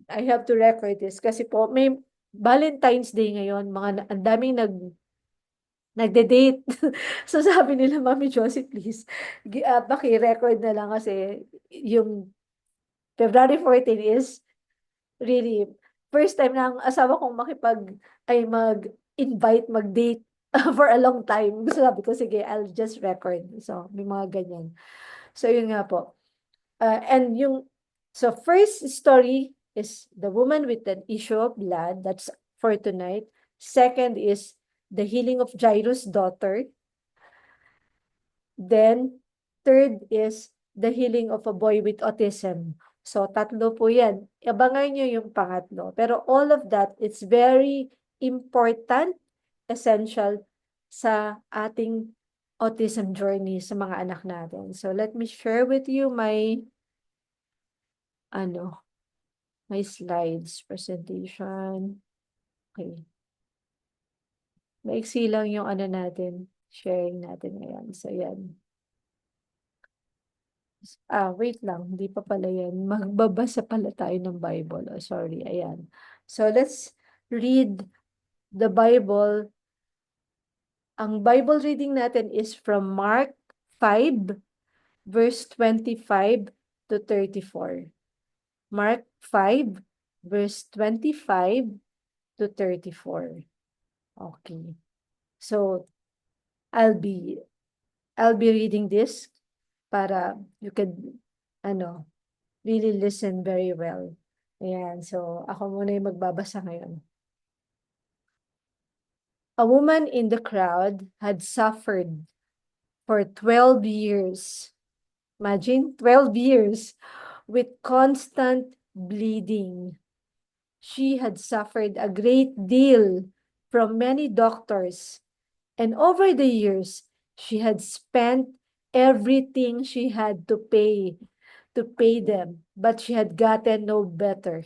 I have to record this kasi po may Valentine's Day ngayon, ang daming nagde-date. So sabi nila, Mami Josie, please, paki-record na lang kasi yung February 14 is really first time na ang asawa kong mag-invite, mag-date for a long time. Sabi ko, sige, I'll just record. So, may mga ganyan. So, yun nga po. So first story is the woman with an issue of blood. That's for tonight. Second is the healing of Jairus' daughter. Then, third is the healing of a boy with autism. So, tatlo po yan. Abangan nyo yung pangatlo. Pero all of that, it's very important, essential sa ating autism journey sa mga anak natin. So, let me share with you my slides, presentation. Okay. Maiksi lang yung natin, sharing natin ngayon. So, yan. Wait lang. Hindi pa pala yan. Magbabasa pala tayo ng Bible. Oh, sorry. Ayan. So, let's read the Bible. Ang Bible reading natin is from Mark 5, verse 25 to 34. Mark 5, verse 25 to 34. Okay. So, I'll be reading this para you could, really listen very well. Ayan. So, ako muna yung magbabasa ngayon. A woman in the crowd had suffered for 12 years. Imagine, 12 years with constant bleeding. She had suffered a great deal from many doctors, and over the years, she had spent everything she had to pay them, but she had gotten no better.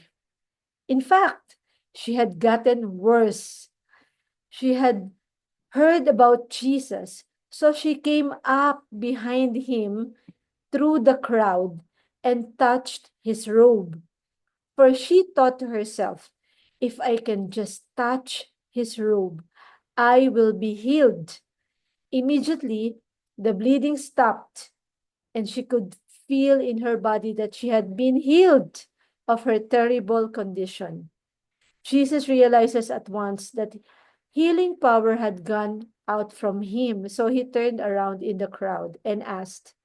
In fact, she had gotten worse. She had heard about Jesus, so she came up behind him through the crowd and touched his robe. For she thought to herself, if I can just touch his robe, I will be healed. Immediately, the bleeding stopped, and she could feel in her body that she had been healed of her terrible condition. Jesus realizes at once that healing power had gone out from him, so he turned around in the crowd and asked,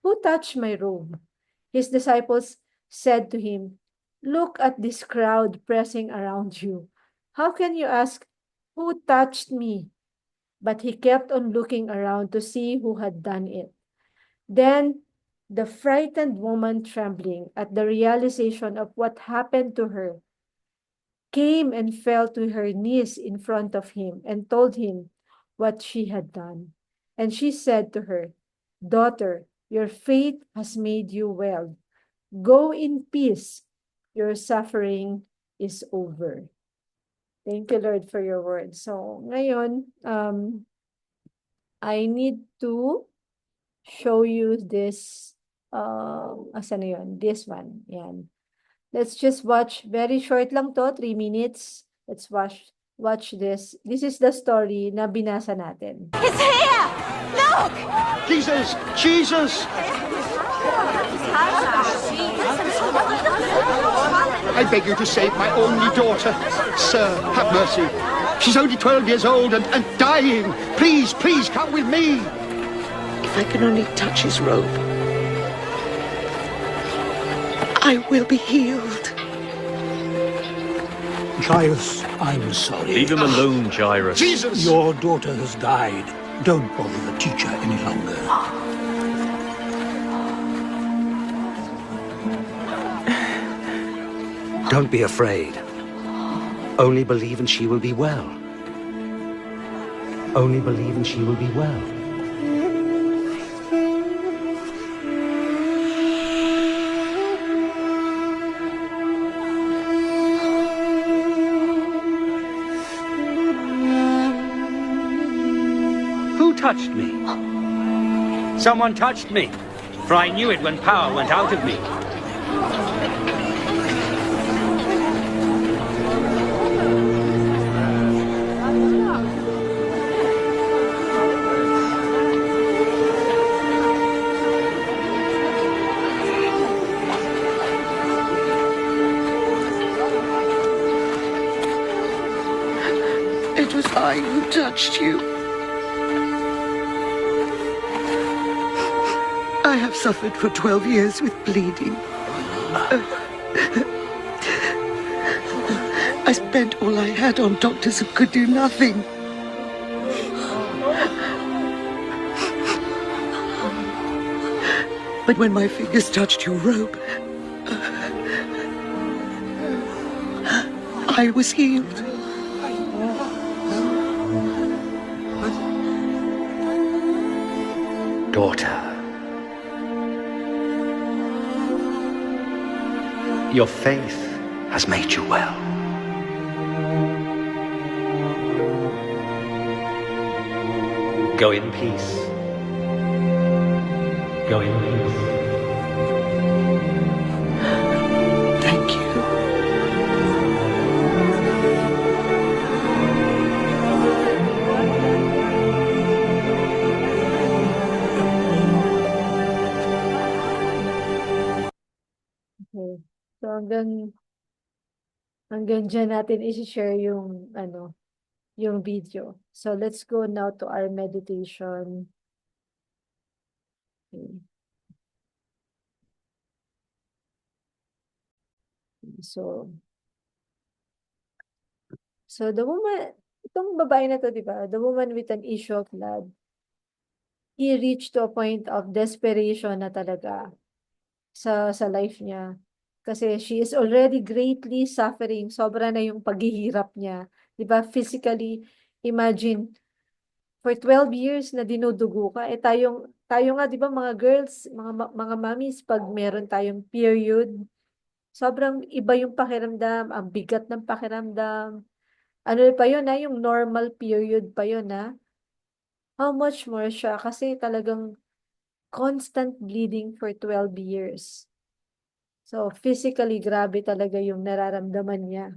"Who touched my robe?" His disciples said to him, "Look at this crowd pressing around you. How can you ask, 'Who touched me?'" But he kept on looking around to see who had done it. Then the frightened woman, trembling at the realization of what happened to her, came and fell to her knees in front of him and told him what she had done. And she said to her, "Daughter, your faith has made you well. Go in peace. Your suffering is over." Thank you, Lord, for your word. So, ngayon, I need to show you this, asan na yun? This one. Yan. Let's just watch. Very short lang to, 3 minutes. Let's watch this. This is the story na binasa natin. It's here! Look! Jesus! Jesus! I beg you to save my only daughter. Sir, have mercy. She's only 12 years old and dying. Please, please, come with me. If I can only touch his robe, I will be healed. Jairus, I'm sorry. Leave him alone, Jairus. Jesus! Your daughter has died. Don't bother the teacher any longer. Don't be afraid. Only believe and she will be well. Only believe and she will be well. Who touched me? Someone touched me, for I knew it when power went out of me. I who touched you. I have suffered for 12 years with bleeding. I spent all I had on doctors who could do nothing. But when my fingers touched your robe, I was healed. Daughter, your faith has made you well. Go in peace. Go in peace. Thank you. Okay. So hanggang dyan natin i-share yung yung video. So let's go now to our meditation. Okay. So the woman, itong babae na to, di ba? The woman with an issue of blood, he reached to a point of desperation na talaga sa life niya. Kasi she is already greatly suffering. Sobra na yung paghihirap niya. Di ba? Physically, imagine, for 12 years na dinudugo ka. Tayo nga, di ba, mga girls, mga mommies, pag meron tayong period, sobrang iba yung pakiramdam, ang bigat ng pakiramdam. Ano pa yun, yung normal period pa yun, How much more siya? Kasi talagang constant bleeding for 12 years. So, physically, grabe talaga yung nararamdaman niya.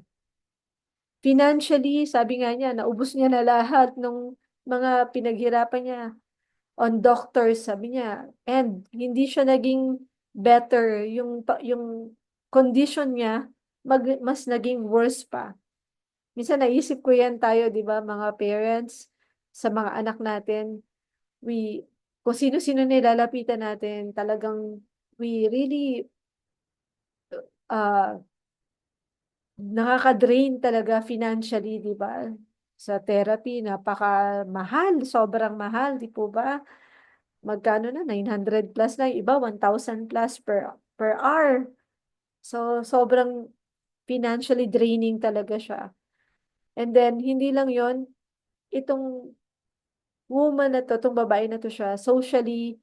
Financially, sabi nga niya, naubos niya na lahat ng mga pinaghirapan niya on doctors, sabi niya. And hindi siya naging better. Yung condition niya, mas naging worse pa. Minsan naisip ko yan tayo, di ba, mga parents, sa mga anak natin, kung sino-sino nilalapitan natin, talagang we really nakaka-drain talaga financially, di ba? Sa therapy, napaka-mahal, sobrang mahal, di po ba? Magkano na? 900 plus na, yung iba 1,000 plus per hour. So, sobrang financially draining talaga siya. And then, hindi lang yon, itong woman na to, itong babae na to siya, socially,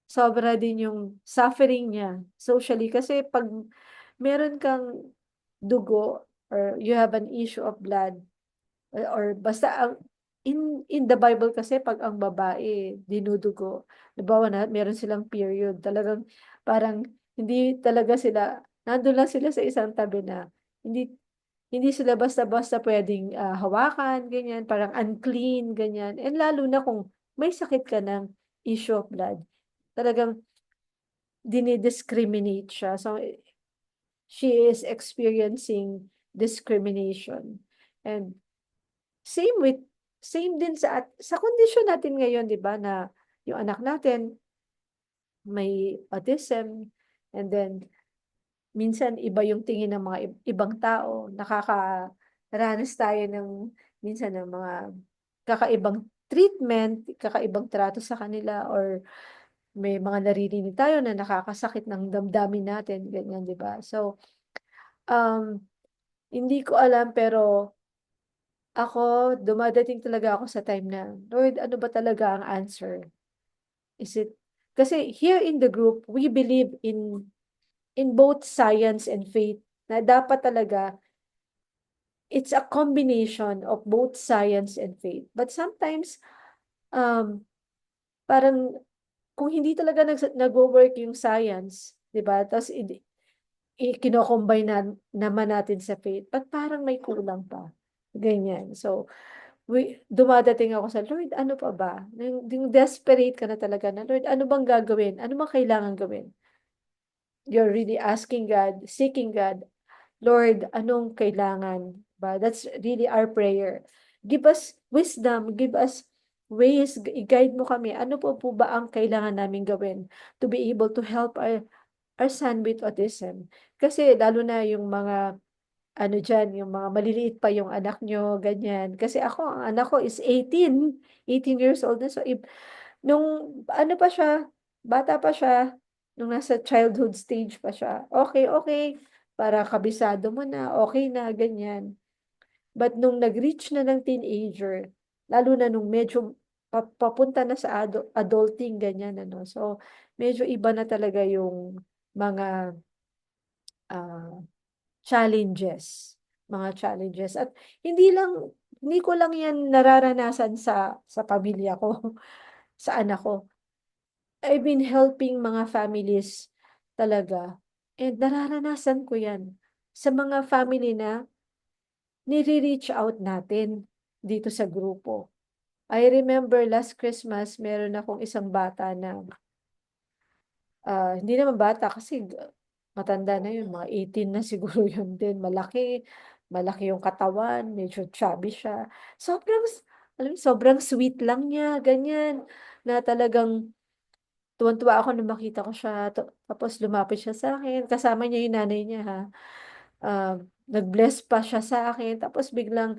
sobra din yung suffering niya. Socially, kasi pag meron kang dugo or you have an issue of blood, or basta in the Bible kasi pag ang babae dinudugo, nabawa na meron silang period, talagang parang hindi talaga sila, nandun lang sila sa isang tabi na hindi hindi sila basta-basta pwedeng hawakan, ganyan, parang unclean, ganyan. And lalo na kung may sakit ka ng issue of blood, talagang dinidiscriminate siya. So, she is experiencing discrimination. And same din sa kondisyon natin ngayon, di ba, na yung anak natin may autism, and then minsan iba yung tingin ng mga ibang tao, nakakaranas tayo minsan ng mga kakaibang treatment, kakaibang trato sa kanila, or may mga naririnig tayo na nakakasakit ng damdamin natin, ganyan, di ba? So, hindi ko alam, pero ako, dumadating talaga ako sa time na, Lord, ano ba talaga ang answer? Kasi here in the group, we believe in both science and faith, na dapat talaga, it's a combination of both science and faith. But sometimes, parang, kung hindi talaga nag-work yung science, di ba? Tapos, kino-combine naman natin sa faith, but parang may kulang pa. Ganyan. So, dumadating ako sa, Lord, ano pa ba? Yung desperate ka na talaga na, Lord, ano bang gagawin? Ano bang kailangan gawin? You're really asking God, seeking God, Lord, anong kailangan ba? That's really our prayer. give us wisdom, give us ways, i-guide mo kami. Ano po ba ang kailangan namin gawin to be able to help our son with autism? Kasi lalo na yung mga ano diyan, yung mga maliliit pa yung anak nyo, ganyan. Kasi ako, ang anak ko is 18 years old na. So, nung ano pa siya, bata pa siya, nung nasa childhood stage pa siya, okay, okay, para kabisado mo na, okay na, ganyan. But nung nag-reach na ng teenager, lalo na nung medyo papunta na sa adulting, ganyan, ano. So, medyo iba na talaga yung mga ah, challenges. At hindi ko lang yan nararanasan sa pamilya ko, sa anak ko. I've been helping mga families talaga. And nararanasan ko yan sa mga family na nire-reach out natin dito sa grupo. I remember last Christmas, meron akong isang bata na, hindi naman bata kasi matanda na yun, mga 18 na siguro yun din. Malaki yung katawan, medyo chubby siya. Alam mo, sobrang sweet lang niya, ganyan. Na talagang tuwan-tuwa ako nung makita ko siya. Tapos lumapit siya sa akin. Kasama niya yung nanay niya, ha. Nag-bless pa siya sa akin. Tapos biglang,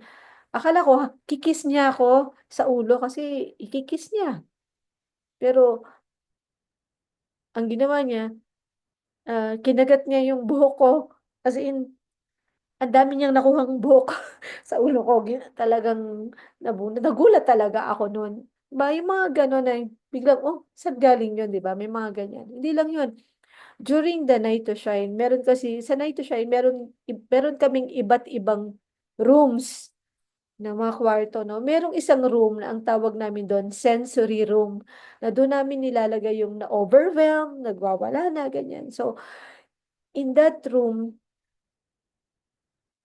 akala ko, kikis niya ako sa ulo kasi ikikis niya. Pero, ang ginawa niya, kinagat niya yung buhok ko. As in, ang dami niyang nakuhang buhok sa ulo ko. Talagang nagulat talaga ako nun. Diba, yung mga gano'n na biglang, oh, saan galing yun, di ba? May mga ganyan. Hindi lang yun. During the night to shine, meron kasi, sa night to shine, meron kaming iba't ibang rooms na mga kwarto, no? Merong isang room na ang tawag namin doon, sensory room, na doon namin nilalagay yung na-overwhelm, nagwawala na, ganyan. So, in that room,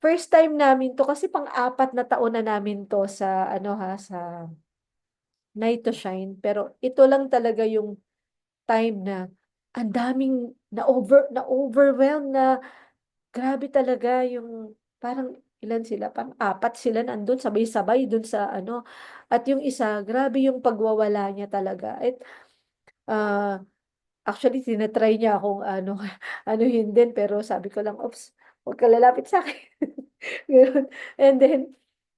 first time namin to, kasi pang-apat na taon na namin to sa, ano ha, sa Night to Shine. Pero ito lang talaga yung time na ang daming na-overwhelm na grabe talaga yung parang ilan sila, parang apat sila nandun sabay-sabay dun sa ano. At yung isa, grabe yung pagwawala niya talaga. At ah, actually, tinatry niya akong ano, anuhin din, pero sabi ko lang, "Oops, huwag ka lalapit sa'kin." Gano'n. And then,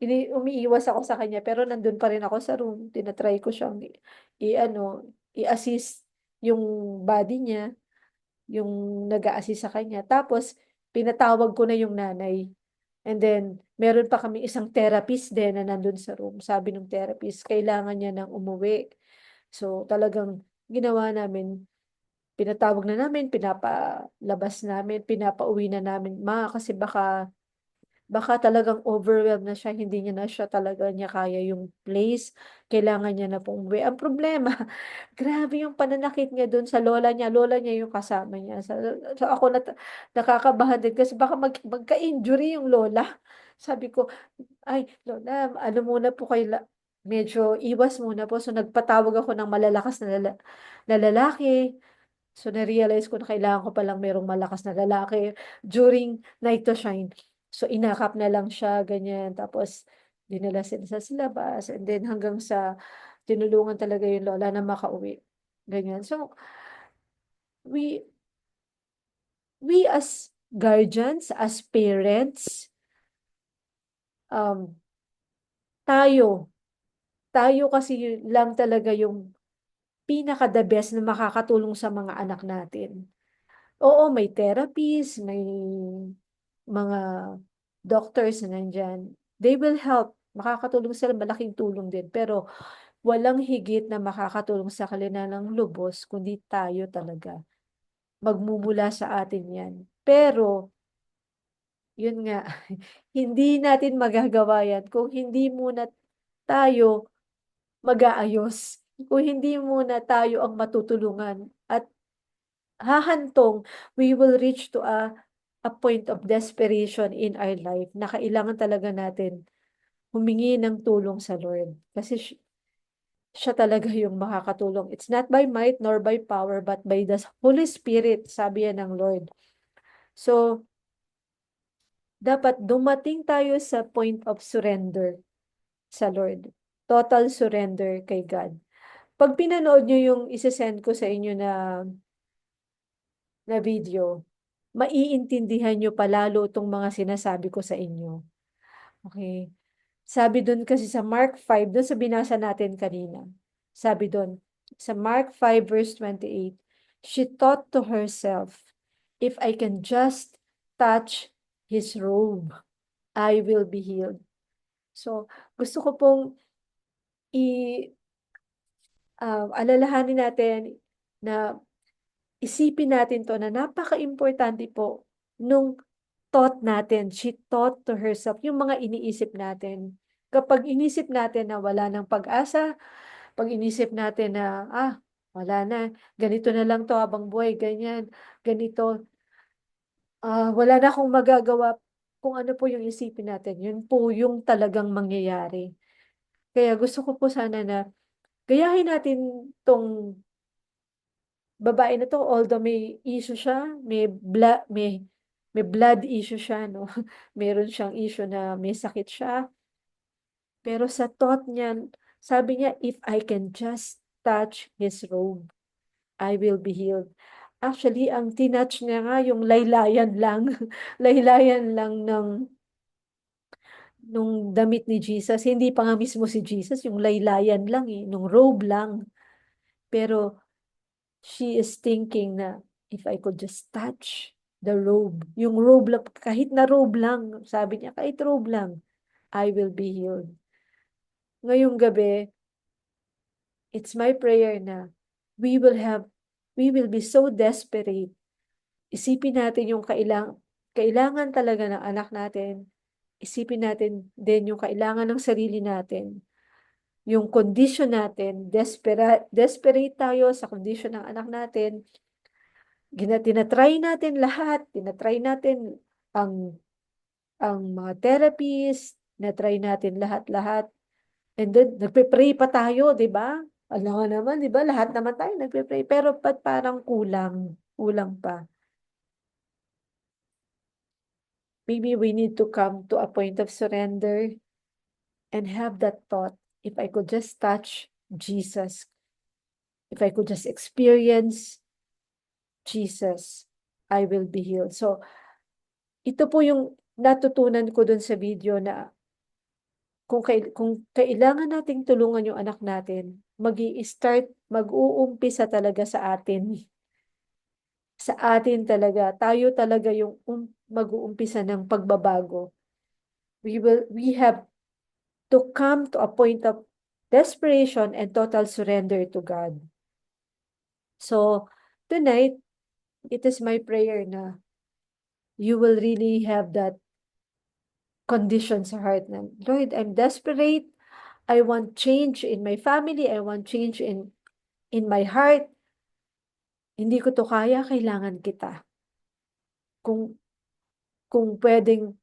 umiiwas ako sa kanya, pero nandun pa rin ako sa room. Tinatry ko siyang i-ano, i-assist yung body niya, yung nag-a-assist sa kanya. Tapos, pinatawag ko na yung nanay. And then, meron pa kami isang therapist din na nandun sa room. Sabi ng therapist, kailangan niya nang umuwi. So, talagang ginawa namin, pinatawag na namin, pinapalabas namin, pinapauwi na namin. Kasi baka talagang overwhelmed na siya, hindi niya kaya yung place, kailangan niya na pong umuwi. Ang problema, grabe yung pananakit niya dun sa lola niya yung kasama niya. So ako nakakabahan din kasi baka magka-injury yung lola. Sabi ko, ay, lola, ano muna po kayo, medyo iwas muna po. So nagpatawag ako ng malalakas na lalaki. So, na-realize ko na kailangan ko palang merong malakas na lalaki during Night to Shine. So, inakap na lang siya, ganyan. Tapos, dinala sila sa labas. And then, hanggang sa tinulungan talaga yung lola na makauwi. Ganyan. So, we, we as guardians, as parents, um, tayo, tayo kasi lang talaga yung pinaka-the best na makakatulong sa mga anak natin. Oo, may therapist, may mga doctors na nandyan. They will help. Makakatulong sila, malaking tulong din. Pero walang higit na makakatulong sa kanila ng lubos, kundi tayo talaga. Magmumula sa atin yan. Pero, yun nga, hindi natin magagawa yan kung hindi muna tayo mag-aayos. Kung hindi muna tayo ang matutulungan. At hahantong, we will reach to a point of desperation in our life na kailangan talaga natin humingi ng tulong sa Lord. Kasi siya talaga yung makakatulong. It's not by might nor by power, but by the Holy Spirit, sabi yan ng Lord. So, dapat dumating tayo sa point of surrender. sa Lord. Total surrender kay God. Pag pinanood nyo yung isesend ko sa inyo na video, maiintindihan nyo palalo itong mga sinasabi ko sa inyo. Okay? Sabi doon kasi sa Mark 5, doon sa binasa natin kanina, sabi doon, sa Mark 5 verse 28, she thought to herself, if I can just touch his robe, I will be healed. So, gusto ko pong alalahanin natin na isipin natin to na napaka-importante po nung thought natin. She thought to herself, yung mga iniisip natin. Kapag inisip natin na wala ng pag-asa, pag inisip natin na, wala na, ganito na lang to habang buhay, ganyan, ganito, wala na akong magagawa. Kung ano po yung isipin natin, yun po yung talagang mangyayari. Kaya gusto ko po sana na gayahin natin tong babae na to, although may issue siya, may blood issue siya, no? Meron siyang issue na may sakit siya. Pero sa thought niya, sabi niya, if I can just touch his robe, I will be healed. Actually, ang tinouch niya nga yung laylayan lang. Laylayan lang nung damit ni Jesus. Hindi pa nga mismo si Jesus, yung laylayan lang nung robe lang. Pero she is thinking na, if I could just touch the robe, yung robe lang, kahit na robe lang, sabi niya, kahit robe lang, I will be healed. Ngayong gabi, it's my prayer na we will be so desperate. Isipin natin yung kailangan talaga ng anak natin. Isipin natin din yung kailangan ng sarili natin. Yung condition natin, desperate tayo sa condition ng anak natin. Tinatry natin lahat. Tinatry natin ang mga therapies. Tinatry natin lahat-lahat. And then, nagpe-pray pa tayo, di ba? Alam nga naman, di ba? Lahat naman tayo nagpe-pray. Pero parang kulang? Kulang pa. Maybe we need to come to a point of surrender and have that thought, if I could just touch Jesus, if I could just experience Jesus, I will be healed. So, ito po yung natutunan ko dun sa video na kung kailangan nating tulungan yung anak natin, mag-uumpisa talaga sa atin. Sa atin talaga. Tayo talaga yung mag-uumpisa ng pagbabago. We have to come to a point of desperation and total surrender to God. So, tonight, it is my prayer na you will really have that condition sa heart na, Lord, I'm desperate. I want change in my family. I want change in my heart. Hindi ko to kaya, kailangan kita. Kung pwedeng,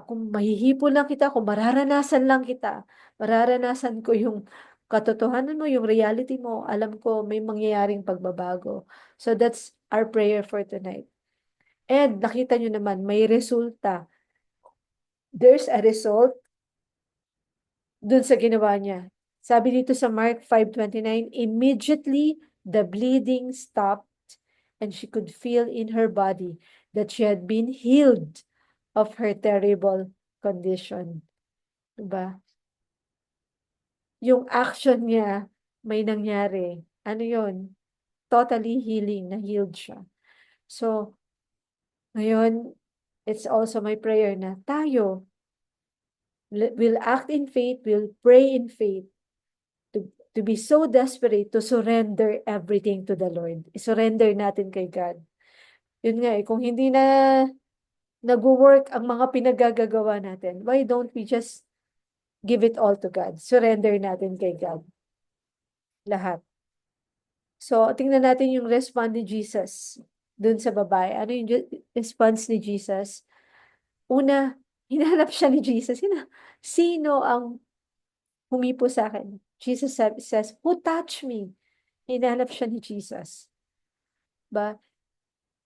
kung mahihipo lang kita, kung mararanasan lang kita, mararanasan ko yung katotohanan mo, yung reality mo, alam ko may mangyayaring pagbabago. So that's our prayer for tonight. And nakita nyo naman, may resulta. There's a result dun sa ginawa niya. Sabi dito sa Mark 5:29, immediately the bleeding stopped and she could feel in her body that she had been healed of her terrible condition. Diba? Yung action niya, may nangyari. Ano yun? Totally healing, na healed siya. So, ngayon, it's also my prayer na tayo will act in faith, will pray in faith, to be so desperate to surrender everything to the Lord. I-surrender natin kay God. Yun nga kung hindi na nag-work ang mga pinagagagawa natin, why don't we just give it all to God? Surrender natin kay God. Lahat. So, tingnan natin yung response ni Jesus dun sa babae. Ano yung response ni Jesus? Una, hinanap siya ni Jesus. Sino ang humipo sa akin? Jesus says, who touched me? Hinanap siya ni Jesus. Ba?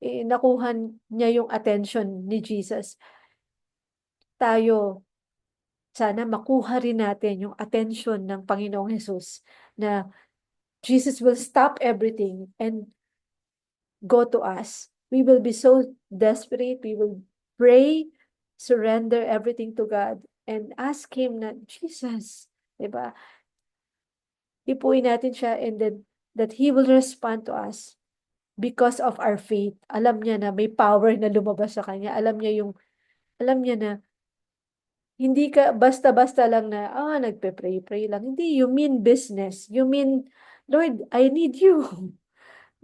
Nakuha niya yung attention ni Jesus. Tayo, sana makuha rin natin yung attention ng Panginoong Jesus na Jesus will stop everything and go to us. We will be so desperate. We will pray, surrender everything to God, and ask Him na, Jesus, diba? Ipuin natin siya and then that He will respond to us because of our faith. Alam niya na may power na lumabas sa Kanya. Alam niya na hindi ka basta-basta lang na, nagpe-pray-pray lang. Hindi, you mean business. You mean, Lord, I need you.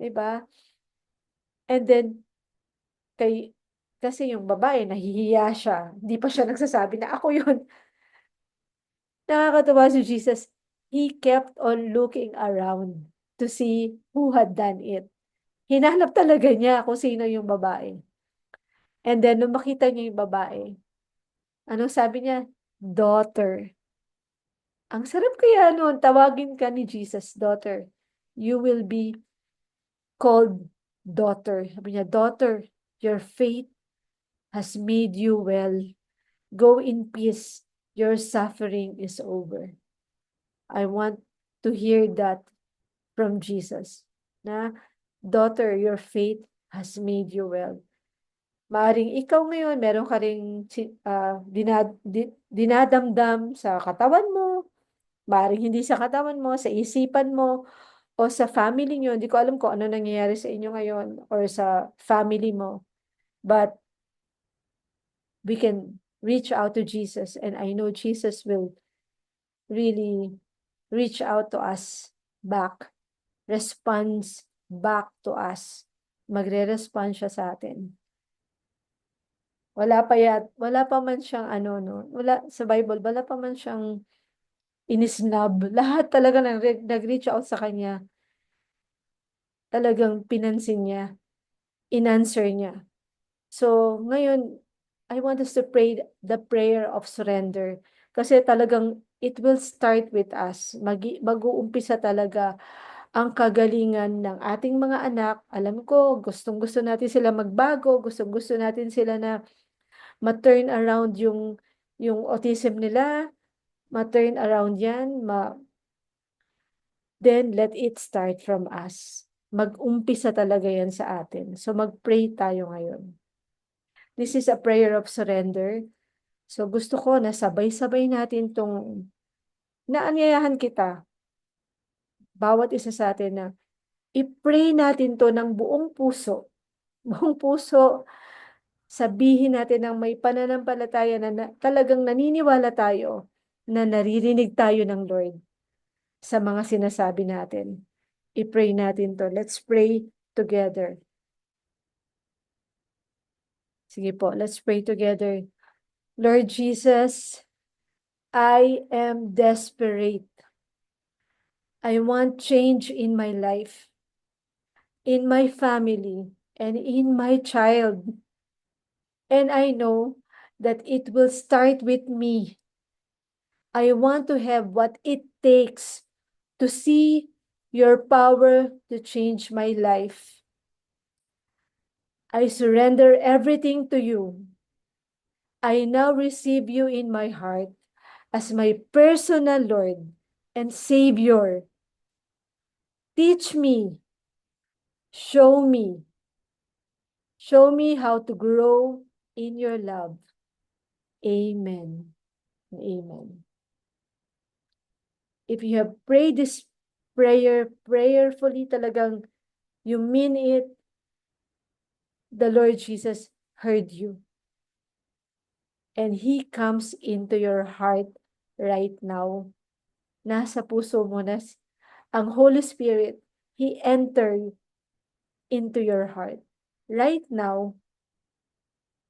Diba? And then, kasi yung babae, nahihiya siya. Hindi pa siya nagsasabi na ako yun. Nakakatawa si Jesus. He kept on looking around to see who had done it. Hinanap talaga niya kung sino yung babae. And then, nung makita niya yung babae, ano sabi niya? Daughter. Ang sarap kaya noon, tawagin ka ni Jesus, daughter. You will be called daughter. Sabi niya, daughter, your faith has made you well. Go in peace. Your suffering is over. I want to hear that from Jesus. Na, daughter, your faith has made you well. Maaring ikaw ngayon, meron ka ring dinadamdam sa katawan mo, maaring hindi sa katawan mo, sa isipan mo, o sa family nyo. Hindi ko alam kung ano nangyayari sa inyo ngayon or sa family mo. But we can reach out to Jesus and I know Jesus will really reach out to us back, responds back to us. Magre-respond siya sa atin. Wala pa man siyang sa Bible, wala pa man siyang inisnab. Lahat talaga nag-reach out sa kanya. Talagang pinansin niya, in-answer niya. So, ngayon, I want us to pray the prayer of surrender. Kasi talagang it will start with us. Mag-uumpisa talaga ang kagalingan ng ating mga anak. Alam ko, gustong-gusto natin sila magbago, gustong-gusto natin sila na ma-turn around yung autism nila, ma-turn around yan, then let it start from us. Mag-umpisa talaga yan sa atin. So mag-pray tayo ngayon. This is a prayer of surrender. So gusto ko na sabay-sabay natin tong naanyayahan kita, bawat isa sa atin na i-pray natin to ng buong puso. Buong puso, sabihin natin ng may pananampalataya na talagang naniniwala tayo na naririnig tayo ng Lord sa mga sinasabi natin. I-pray natin to. Let's pray together. Sige po, let's pray together. Lord Jesus, I am desperate. I want change in my life, in my family, and in my child. And I know that it will start with me. I want to have what it takes to see your power to change my life. I surrender everything to you. I now receive you in my heart as my personal Lord and Savior. Teach me, show me how to grow in your love. Amen. Amen. If you have prayed this prayer prayerfully, talagang you mean it, the Lord Jesus heard you. And He comes into your heart right now. Nasa puso mo na ang Holy Spirit, He entered into your heart. Right now,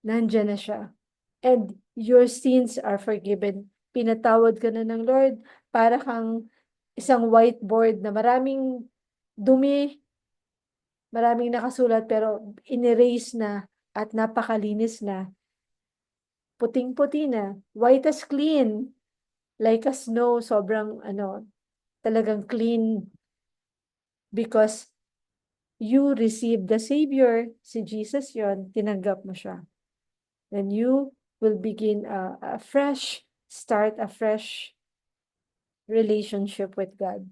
nandyan na siya. And your sins are forgiven. Pinatawad ka na ng Lord, para kang isang whiteboard na maraming dumi, maraming nakasulat, pero in-erase na at napakalinis na. Puting-puti na. White as clean. Like a snow, sobrang talagang clean. Because you received the Savior, si Jesus yon, tinanggap mo siya. And you will begin a fresh start a fresh relationship with God.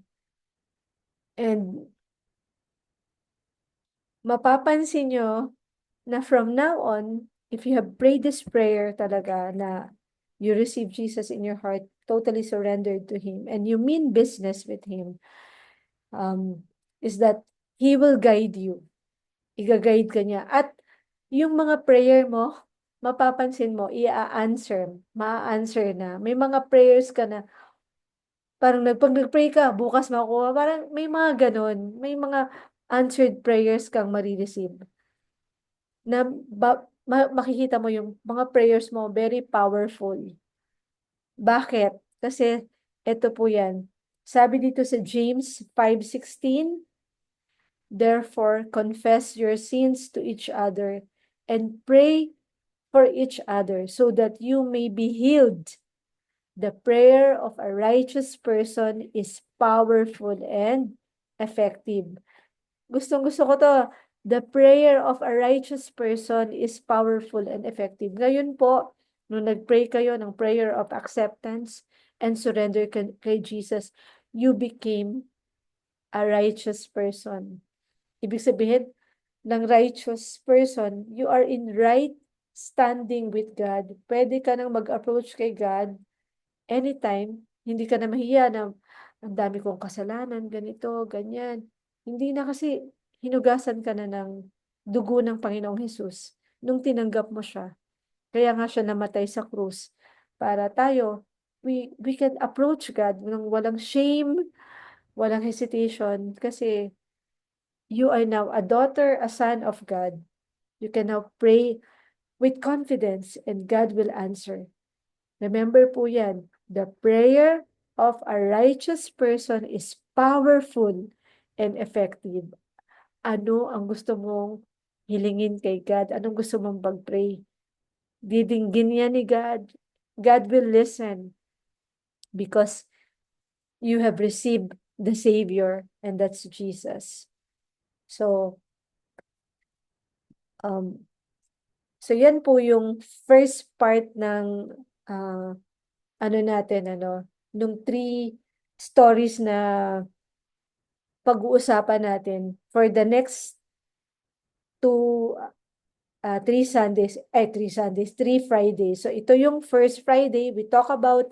And mapapansin nyo na from now on, if you have prayed this prayer talaga na you receive Jesus in your heart, totally surrendered to Him, and you mean business with Him, is that He will guide you. Iga-guide ka niya. At yung mga prayer mo, mapapansin mo, ma-answer na. May mga prayers ka na, parang pag nag-pray ka, bukas makukuha. Parang may mga ganon. May mga answered prayers kang marireceive. Na makikita mo yung mga prayers mo, very powerful. Bakit? Kasi, ito po yan. Sabi dito sa James 5:16, therefore, confess your sins to each other and pray for each other so that you may be healed. The prayer of a righteous person is powerful and effective. Gustong-gusto ko to. The prayer of a righteous person is powerful and effective. Ngayon po, nung nag-pray kayo ng prayer of acceptance and surrender kay Jesus, you became a righteous person. Ibig sabihin, ng righteous person, you are in right standing with God. Pwede ka nang mag-approach kay God anytime. Hindi ka na mahiya na ang dami kong kasalanan, ganito, ganyan. Hindi na, kasi hinugasan ka na ng dugo ng Panginoong Hesus nung tinanggap mo siya. Kaya nga siya namatay sa krus para tayo, we can approach God ng walang shame, walang hesitation, kasi you are now a daughter, a son of God. You can now pray with confidence and God will answer. Remember po yan, the prayer of a righteous person is powerful and effective. Ano ang gusto mong hilingin kay God? Anong gusto mong pag-pray? Didinggin yan ni God. God will listen because you have received the Savior, and that's Jesus. So, yan po yung first part ng nung 3 stories na pag-uusapan natin for the next 3 Fridays. So ito yung first Friday, we talk about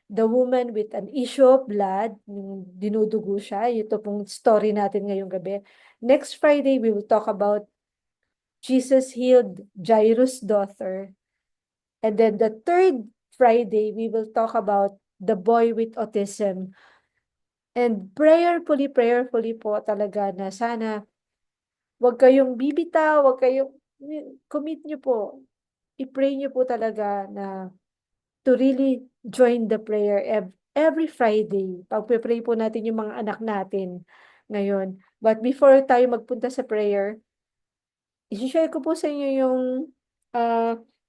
the woman with an issue of blood, yung dinudugo siya. Ito pong story natin ngayong gabi. Next Friday, we will talk about Jesus healed Jairus' daughter. And then the third Friday, we will talk about the boy with autism. And prayerfully po talaga na sana wag kayong bibitaw, commit nyo po. I-pray nyo po talaga na to really join the prayer every Friday. Pag-pray po natin yung mga anak natin ngayon. But before tayo magpunta sa prayer, i-share ko po sa inyo yung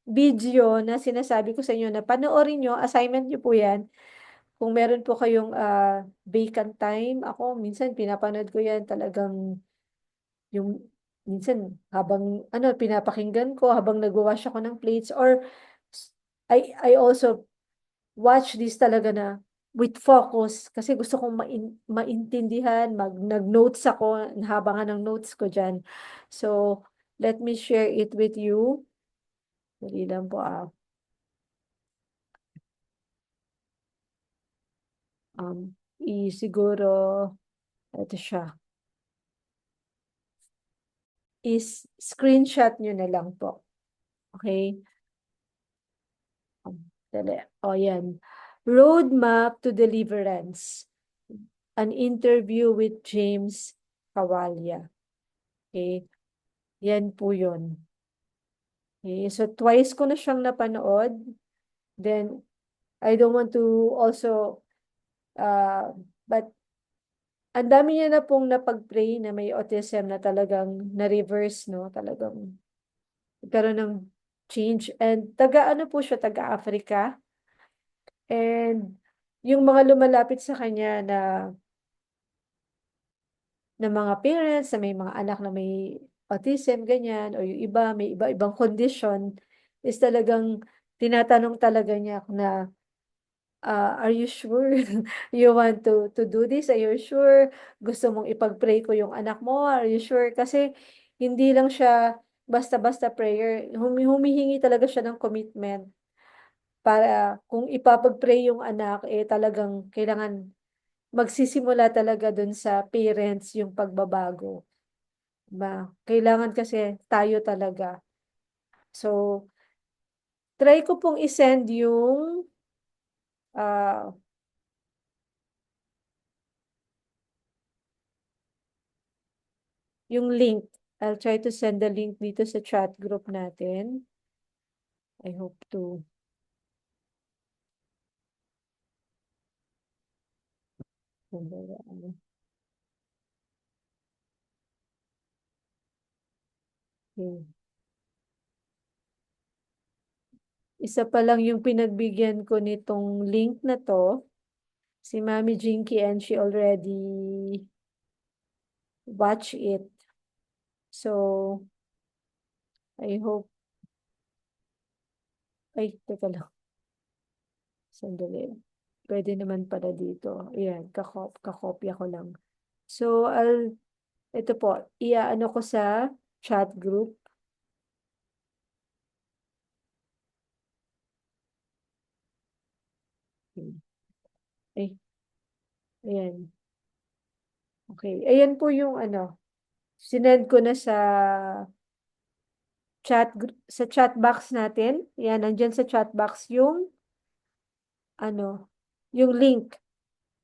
video na sinasabi ko sa inyo na panoorin nyo, assignment nyo po yan. Kung meron po kayong vacant time, ako minsan pinapanood ko yan, talagang yung minsan habang pinapakinggan ko habang nagwawash ako ng plates, or I also watch this talaga na with focus kasi gusto kong maintindihan, nag-notes ako, habangan ng notes ko dyan. So, let me share it with you. Dali lang po siguro, ito siya. Screenshot nyo na lang po. Okay? Dali. Yan. Roadmap to Deliverance. An interview with James Kawalia. Okay? Yan po yun. Okay? So, twice ko na siyang napanood. Then, I don't want to also, but ang dami niya na pong napag-pray na may autism na talagang na-reverse, no? Talagang nagkaroon ng change. And taga-ano po siya, taga-Africa. And yung mga lumalapit sa kanya na mga parents, na may mga anak na may autism, ganyan, o yung iba, may iba-ibang condition, is talagang tinatanong talaga niya na Are you sure you want to do this? Are you sure gusto mong ipag-pray ko yung anak mo? Are you sure? Kasi hindi lang siya basta-basta prayer. Humihingi talaga siya ng commitment para kung ipapag-pray yung anak, eh talagang kailangan magsisimula talaga dun sa parents yung pagbabago. Ba? Kailangan kasi tayo talaga. So, try ko pong isend ah, yung link. I'll try to send the link dito sa chat group natin. I hope to. Okay. Isa pa lang yung pinagbigyan ko nitong link na to. Si Mami Jinky, and she already watch it. So, I hope. Ay, teka lang. Sandali. Pwede naman pala dito. Ayan, kakopya ko lang. So, ito po, iaano ko sa chat group. Ay, ayan. Okay, ayan po yung sinend ko na sa chat box natin. Ayan, nandyan sa chat box yung yung link.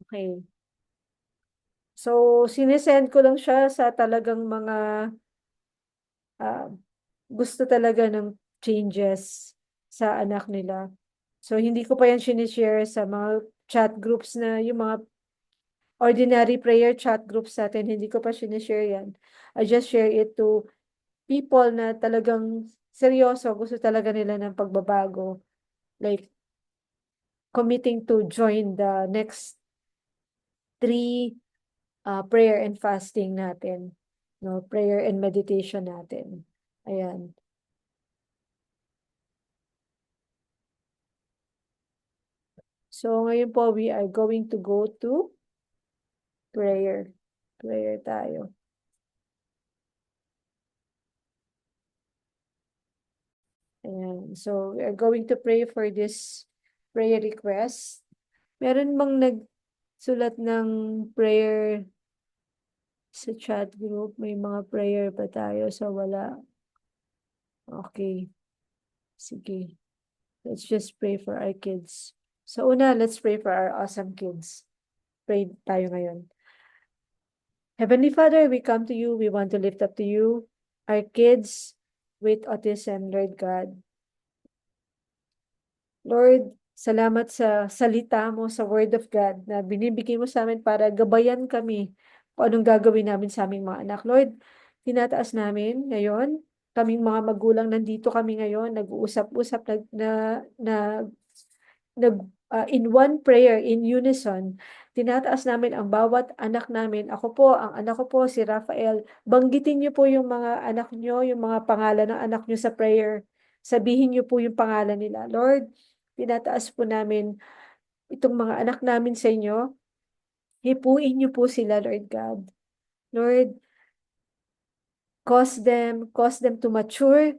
Okay. So, sinesend ko lang siya sa talagang mga ah, gusto talaga ng changes sa anak nila. So, hindi ko pa yan sinishare sa mga chat groups na yung mga ordinary prayer chat groups natin. Hindi ko pa sinishare yan. I just share it to people na talagang seryoso. Gusto talaga nila ng pagbabago. Like, committing to join the next 3 prayer and fasting natin. No, prayer and meditation natin. Ayan. So, ngayon po, we are going to go to prayer. Prayer tayo. Ayan. So, we are going to pray for this prayer request. Meron bang nagsulat ng prayer sa chat group? May mga prayer pa tayo sa wala? Okay. Sige. Let's just pray for our kids. So, una, let's pray for our awesome kids. Pray tayo ngayon. Heavenly Father, we come to you. We want to lift up to you our kids with autism, Lord God. Lord, salamat sa salita mo, sa word of God na binibigay mo sa amin para gabayan kami kung anong gagawin namin sa aming mga anak. Lord, tinataas namin ngayon, kaming mga magulang nandito kami ngayon, nag-uusap-usap, in one prayer, in unison, tinataas namin ang bawat anak namin. Ang anak ko po, si Rafael. Banggitin niyo po yung mga anak niyo, yung mga pangalan ng anak niyo sa prayer. Sabihin niyo po yung pangalan nila. Lord, tinataas po namin itong mga anak namin sa inyo. Hipuin niyo po sila, Lord God. Lord, cause them to mature.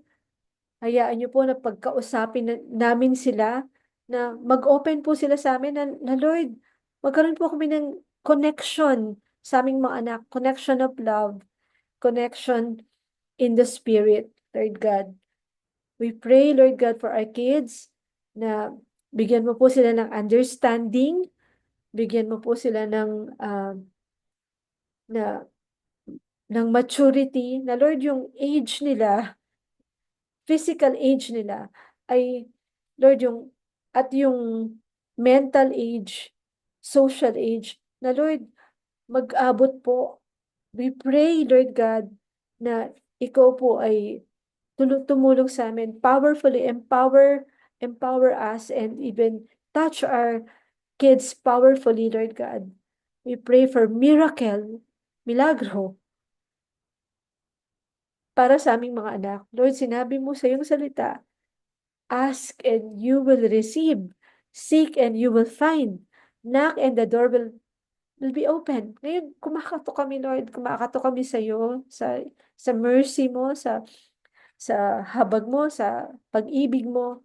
Hayaan niyo po na pagkausapin namin sila, na mag-open po sila sa amin na Lord, magkaroon po kami ng connection sa aming mga anak, connection of love, connection in the Spirit, Lord God. We pray, Lord God, for our kids na bigyan mo po sila ng understanding, bigyan mo po sila ng maturity, na Lord, yung age nila, physical age nila, ay, Lord, yung mental age, social age, na Lord, mag-abot po. We pray, Lord God, na ikaw po ay tumulong sa amin, powerfully empower us, and even touch our kids powerfully, Lord God. We pray for milagro, para sa aming mga anak. Lord, sinabi mo sa iyong salita, ask and you will receive. Seek and you will find. Knock and the door will be open. Ngayon, kumakato kami, Lord. Kumakato kami sa iyo, sa mercy mo, sa habag mo, sa pag-ibig mo.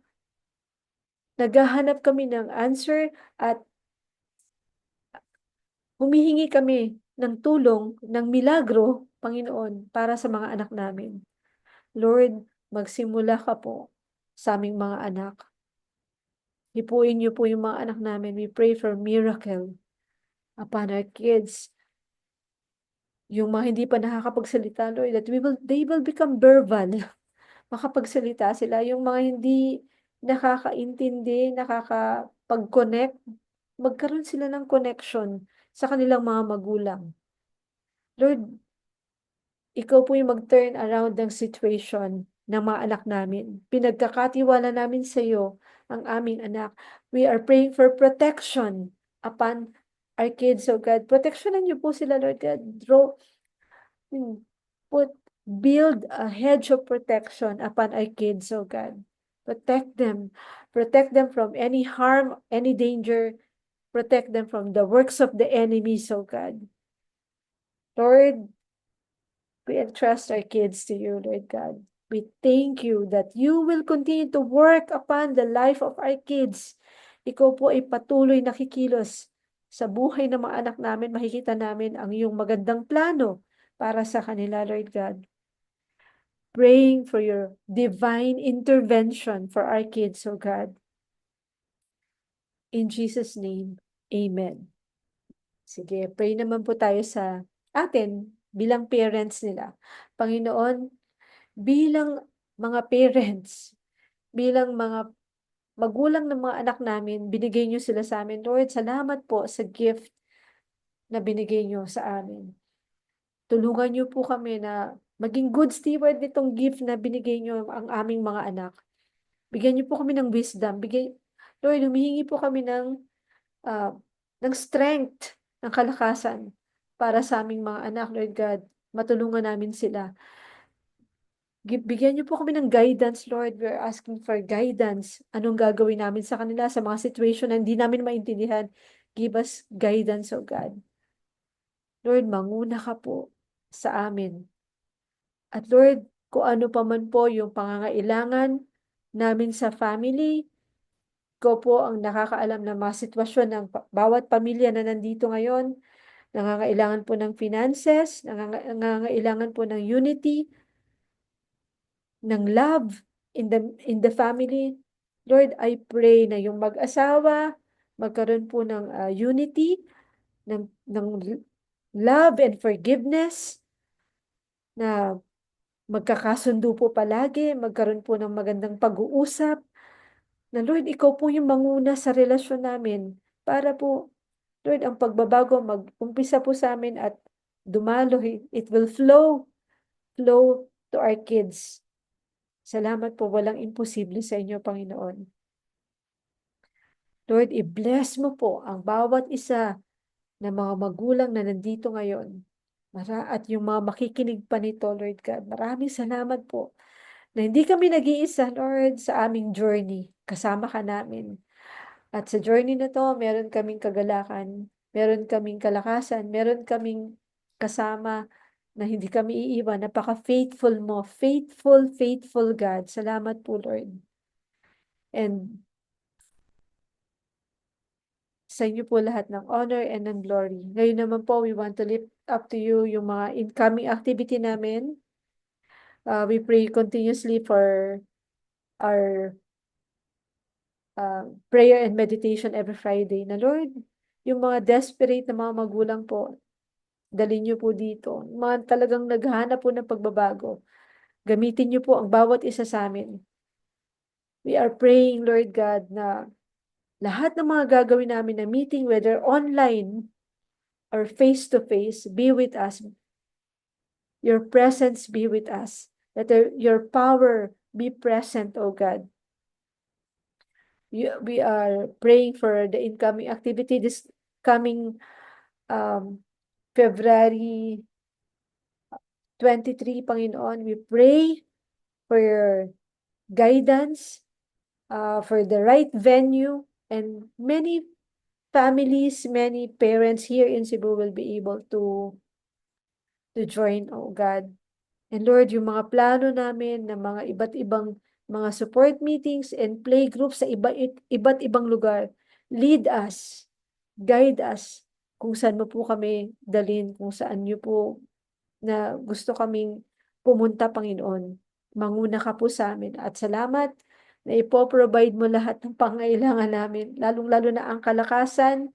Naghahanap kami ng answer at humihingi kami ng tulong, ng milagro, Panginoon, para sa mga anak namin. Lord, magsimula ka po sa aming mga anak. Hipuin niyo po yung mga anak namin. We pray for miracle upon our kids. Yung mga hindi pa nakakapagsalita, Lord, that they will become verbal. Makapagsalita sila. Yung mga hindi nakakaintindi, nakakapag-connect, magkaroon sila ng connection sa kanilang mga magulang. Lord, ikaw po yung mag-turn around ng situation ng mga anak namin. Pinagkakatiwala namin sa iyo ang aming anak. We are praying for protection upon our kids, oh God. Protectionan niyo po sila, Lord God. Build a hedge of protection upon our kids, oh God. Protect them. Protect them from any harm, any danger. Protect them from the works of the enemies, oh God. Lord, we entrust our kids to you, Lord God. We thank you that you will continue to work upon the life of our kids. Ikaw po ay patuloy nakikilos sa buhay ng mga anak namin. Makikita namin ang iyong magandang plano para sa kanila, Lord God. Praying for your divine intervention for our kids, oh God. In Jesus' name, amen. Sige, pray naman po tayo sa atin bilang parents nila. Panginoon, bilang mga parents, bilang mga magulang ng mga anak namin, binigay niyo sila sa amin. Lord, salamat po sa gift na binigay niyo sa amin. Tulungan niyo po kami na maging good steward nitong gift na binigay niyo ang aming mga anak. Bigyan niyo po kami ng wisdom. Lord, humihingi po kami ng strength, ng kalakasan para sa aming mga anak, Lord God. Matulungan namin sila. Bigyan niyo po kami ng guidance, Lord. We're asking for guidance. Anong gagawin namin sa kanila sa mga situation na hindi namin maintindihan. Give us guidance, oh God. Lord, manguna ka po sa amin. At Lord, kung ano pa man po yung pangangailangan namin sa family, ikaw po ang nakakaalam ng mga sitwasyon ng bawat pamilya na nandito ngayon. Nangangailangan po ng finances, nangangailangan po ng unity, ng love in the family. Lord, I pray na yung mag-asawa magkaroon po ng unity, ng love and forgiveness, na magkakasundo po palagi, magkaroon po ng magandang pag-uusap, na Lord, ikaw po yung manguna sa relasyon namin para po, Lord, ang pagbabago mag-umpisa po sa amin at dumalo, it will flow to our kids. Salamat po, walang imposible sa inyo, Panginoon. Lord, i-bless mo po ang bawat isa na mga magulang na nandito ngayon. At yung mga makikinig pa nito, Lord God, maraming salamat po na hindi kami nag-iisa, Lord, sa aming journey. Kasama ka namin. At sa journey na to, meron kaming kagalakan, meron kaming kalakasan, meron kaming kasama na hindi kami iiwan. Napaka-faithful mo. Faithful, faithful God. Salamat po, Lord. And sa inyo po lahat ng honor and ng glory. Ngayon naman po, we want to lift up to you yung mga incoming activity namin. We pray continuously for our prayer and meditation every Friday. Na Lord, yung mga desperate na mga magulang po, dalhin niyo po dito. Mga talagang naghahanap po ng pagbabago. Gamitin niyo po ang bawat isa sa amin. We are praying, Lord God, na lahat ng mga gagawin namin na meeting, whether online or face-to-face, be with us. Your presence be with us. Let your power be present, O God. We are praying for the incoming activity this coming February 23, Panginoon. We pray for your guidance, for the right venue, And many families, many parents here in Cebu will be able to join, oh God. And Lord, yung mga plano namin na mga iba't ibang mga support meetings and play groups sa iba't ibang lugar, lead us, guide us kung saan mo po kami dalhin, kung saan niyo po na gusto kaming pumunta, Panginoon. Manguna ka po sa amin. At salamat na ipo-provide mo lahat ng pangailangan namin, lalong-lalo na ang kalakasan,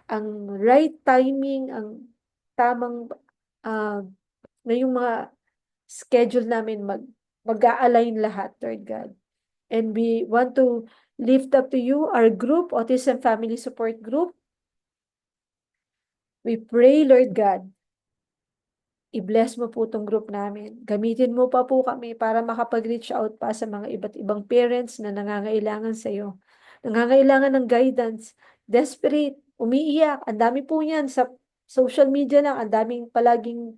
ang right timing, ang tamang ah, na yung mga schedule namin mag-a-align lahat, Lord God. And we want to lift up to you our group, Autism Family Support Group. We pray, Lord God, i-bless mo po itong group namin. Gamitin mo pa po kami para makapag-reach out pa sa mga iba't ibang parents na nangangailangan sa iyo. Nangangailangan ng guidance, desperate, umiiyak. Ang dami po yan sa social media lang. Ang daming palaging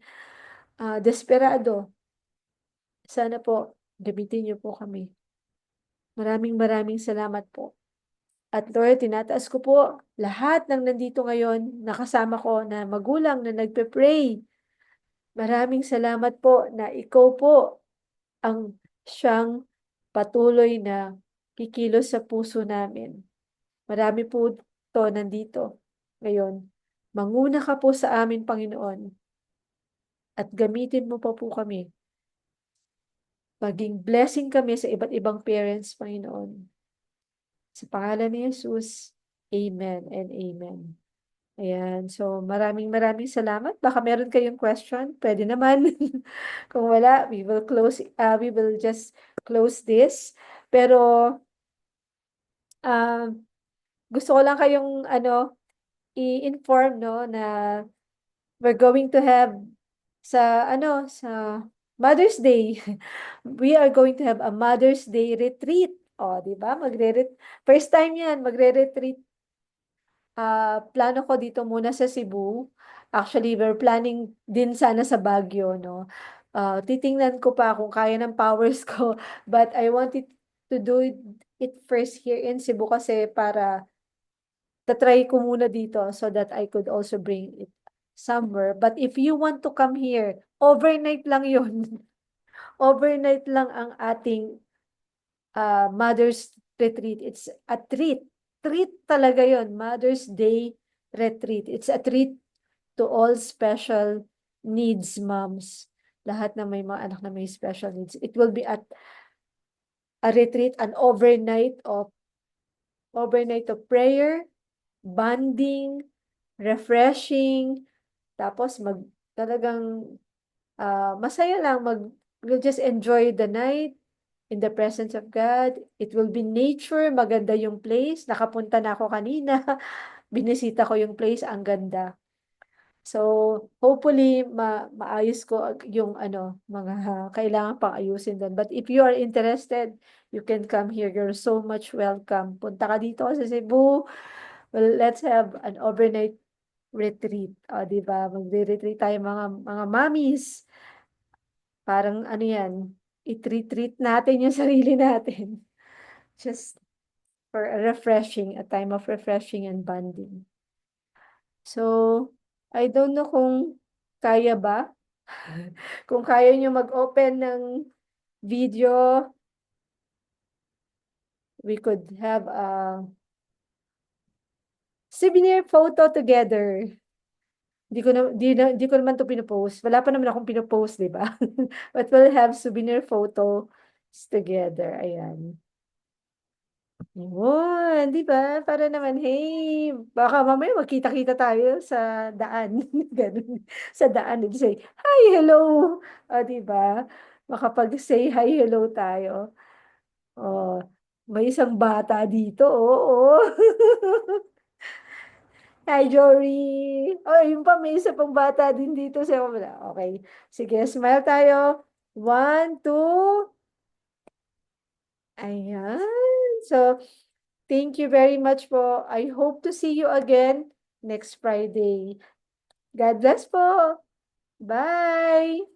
desperado. Sana po, gamitin niyo po kami. Maraming salamat po. At Lord, tinataas ko po lahat ng nandito ngayon, nakasama ko na magulang na nagpe-pray. Maraming salamat po na ikaw po ang siyang patuloy na kikilos sa puso namin. Marami po to nandito ngayon. Manguna ka po sa amin, Panginoon. At gamitin mo pa po kami. Maging blessing kami sa iba't ibang parents, Panginoon. Sa pangalan ni Jesus, Amen and Amen. Ayan, so maraming salamat. Baka meron kayong question, pwede naman. Kung wala, we will just close this. Pero, gusto ko lang kayong, i-inform, no, na we're going to have sa Mother's Day, we are going to have a Mother's Day retreat. O, di ba? First time yan, magre-retreat. Plano ko dito muna sa Cebu. Actually, we're planning din sana sa Baguio, no? Titingnan ko pa kung kaya ng powers ko. But I wanted to do it first here in Cebu kasi para tatry ko muna dito so that I could also bring it somewhere. But if you want to come here, overnight lang yun. Overnight lang ang ating Mother's Retreat. It's a treat. Treat talaga yon, Mother's Day Retreat. It's a treat to all special needs moms. Lahat na may mga anak na may special needs. It will be at a retreat, an overnight of prayer, bonding, refreshing, tapos talagang masaya lang, we'll just enjoy the night in the presence of God. It will be nature, maganda yung place. Nakapunta na ako kanina. Binisita ko yung place, ang ganda. So, hopefully, maayos ko yung mga kailangan pang ayusin doon. But if you are interested, you can come here. You're so much welcome. Punta ka dito sa Cebu. Well, let's have an overnight retreat. O, di ba? Magre-retreat tayo mga mommies. Parang yan, i-treat natin yung sarili natin. Just for a time of refreshing and bonding. So, I don't know kung kaya ba. Kung kaya nyo mag-open ng video, we could have a souvenir photo together. Di ko naman to pinopost. Wala pa naman akong pinopost, di ba? But we'll have souvenir photos together. Ayan. Yun, di ba? Para naman, hey, baka mamaya magkita-kita tayo sa daan. Ganun. Sa daan. Say, hi, hello. O, di ba? Makapag-say hi, hello tayo. O, may isang bata dito. Oo. Hi, Jory. Oh, yung pa, may isa pang bata din dito sa wala. Okay. Sige, smile tayo. 1, 2. Ayan. So, thank you very much po. I hope to see you again next Friday. God bless po. Bye.